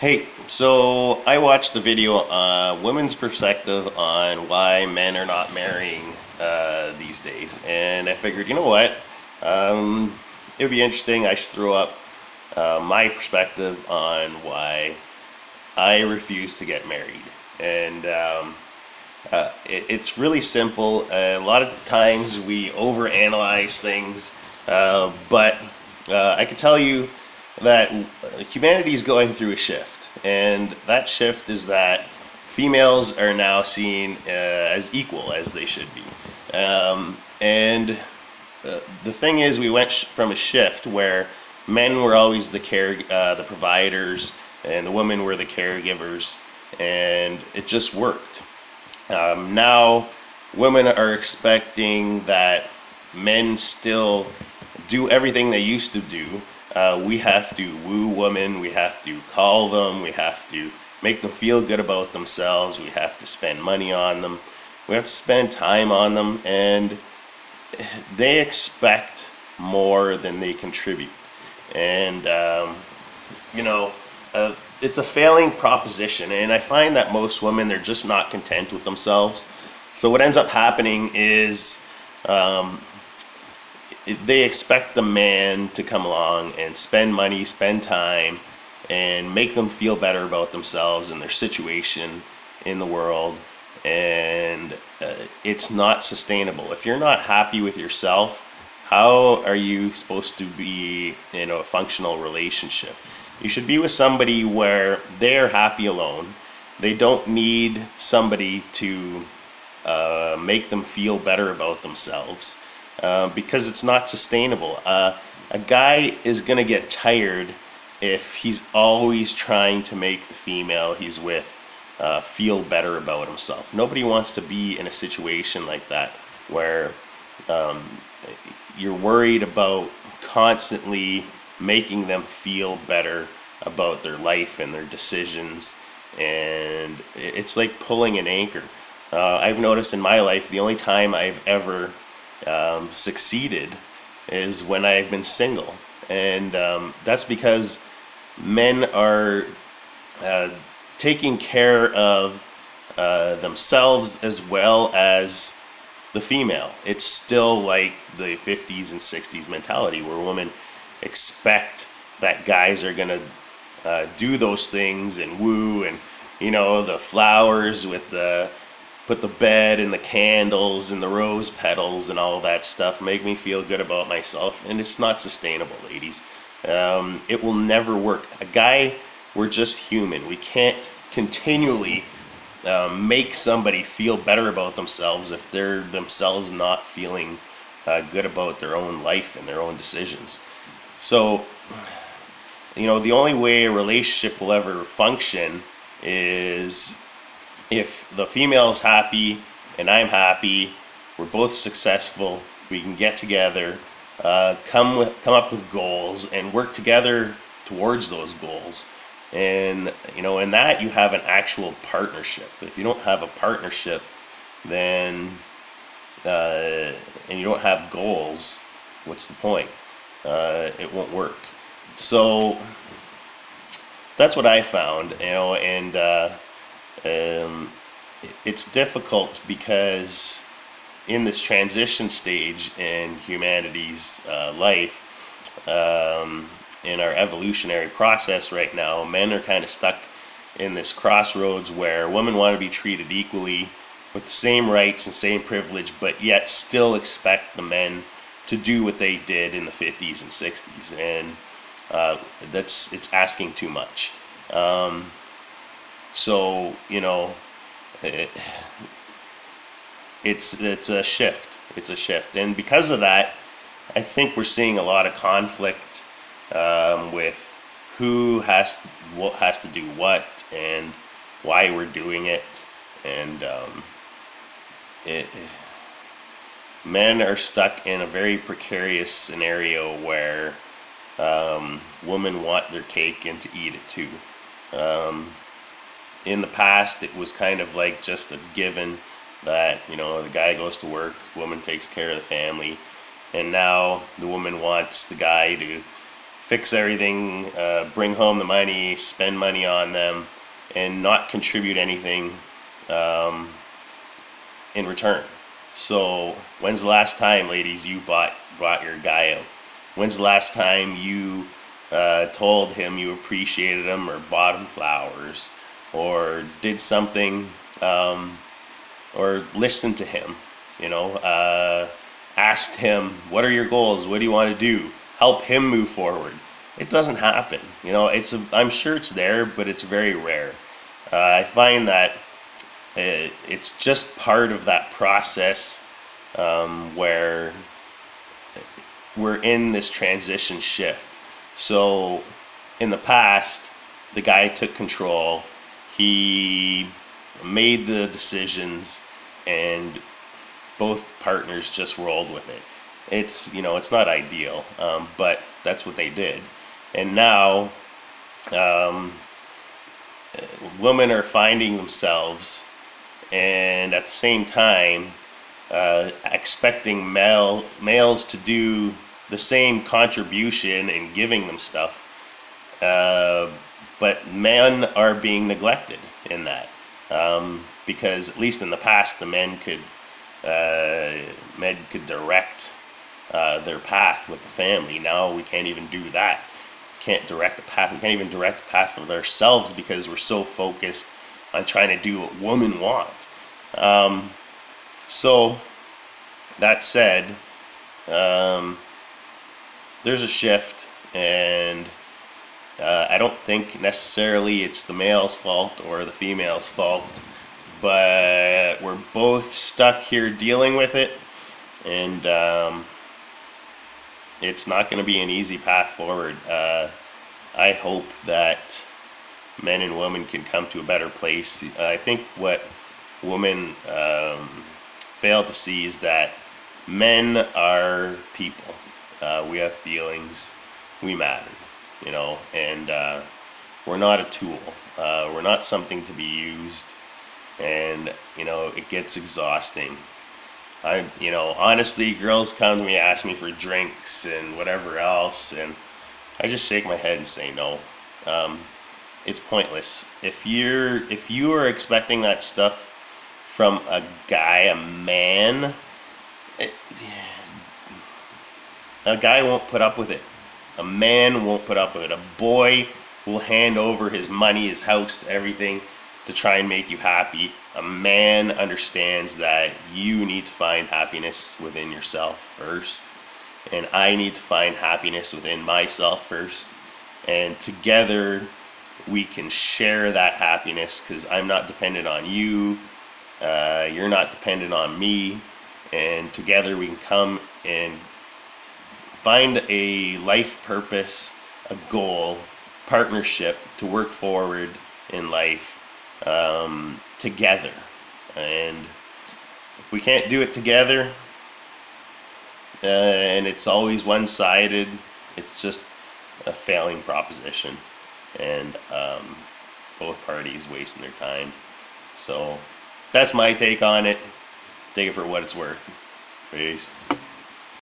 Hey, so I watched the video Women's Perspective on why men are not marrying these days, and I figured, you know what, it would be interesting. I should throw up my perspective on why I refuse to get married. And it's really simple. A lot of times we overanalyze things, but I can tell you that humanity is going through a shift, and that shift is that females are now seen as equal as they should be. And the thing is, we went from a shift where men were always the providers, and the women were the caregivers, and it just worked. Now, women are expecting that men still do everything they used to do. We have to woo women, we have to call them, we have to make them feel good about themselves, we have to spend money on them, we have to spend time on them, and they expect more than they contribute. And, you know, it's a failing proposition, and I find that most women, they're just not content with themselves. So what ends up happening is they expect the man to come along and spend money, spend time, and make them feel better about themselves and their situation in the world. And it's not sustainable. If you're not happy with yourself, how are you supposed to be in a functional relationship? You should be with somebody where they're happy alone. They don't need somebody to make them feel better about themselves, because it's not sustainable. A guy is going to get tired if he's always trying to make the female he's with feel better about himself. Nobody wants to be in a situation like that where you're worried about constantly making them feel better about their life and their decisions, and it's like pulling an anchor. I've noticed in my life the only time I've ever succeeded is when I've been single, and that's because men are taking care of themselves as well as the female. It's still like the 50s and 60s mentality where women expect that guys are gonna do those things and woo, and the flowers with put the bed and the candles and the rose petals and all that stuff, make me feel good about myself. And it's not sustainable, ladies. It will never work. A guy, we're just human. We can't continually make somebody feel better about themselves if they're themselves not feeling good about their own life and their own decisions. So, the only way a relationship will ever function is if the female's happy and I'm happy, we're both successful, we can get together, come up with goals and work together towards those goals. And in that you have an actual partnership. If you don't have a partnership, then and you don't have goals, what's the point? It won't work. So that's what I found, and it's difficult because in this transition stage in humanity's life, in our evolutionary process right now, men are kind of stuck in this crossroads where women want to be treated equally with the same rights and same privilege, but yet still expect the men to do what they did in the 50s and 60s, and it's asking too much. So it's a shift. It's a shift, and because of that, I think we're seeing a lot of conflict with who has to do what and why we're doing it, and men are stuck in a very precarious scenario where women want their cake and to eat it too. In the past, it was kind of like just a given that the guy goes to work, woman takes care of the family, and now the woman wants the guy to fix everything, bring home the money, spend money on them, and not contribute anything in return. So when's the last time, ladies, you brought your guy out? When's the last time you told him you appreciated him, or bought him flowers, or did something, or listened to him, asked him, what are your goals? What do you want to do? Help him move forward. It doesn't happen. I'm sure it's there, but it's very rare. I find that it's just part of that process where we're in this transition shift. So in the past, the guy took control. He made the decisions, and both partners just rolled with it. It's not ideal, but that's what they did. And now women are finding themselves, and at the same time expecting males to do the same contribution and giving them stuff, but men are being neglected in that, because at least in the past the men could direct their path with the family. Now we can't even do that. Can't direct the path. We can't even direct the path of ourselves because we're so focused on trying to do what women want. So that said, there's a shift, and I don't think necessarily it's the male's fault or the female's fault, but we're both stuck here dealing with it, and it's not going to be an easy path forward. I hope that men and women can come to a better place. I think what women fail to see is that men are people. We have feelings. We matter, and we're not a tool. We're not something to be used, and it gets exhausting. Honestly, girls come to me, ask me for drinks and whatever else, and I just shake my head and say no. It's pointless. If you are expecting that stuff from a guy, a man, a guy won't put up with it. A man won't put up with it. A boy will hand over his money, his house, everything to try and make you happy. A man understands that you need to find happiness within yourself first, and I need to find happiness within myself first, and together we can share that happiness, because I'm not dependent on you, you're not dependent on me, and together we can come and find a life purpose, a goal, partnership to work forward in life together. And if we can't do it together, and it's always one-sided, it's just a failing proposition, and both parties wasting their time. So that's my take on it. Take it for what it's worth. Peace.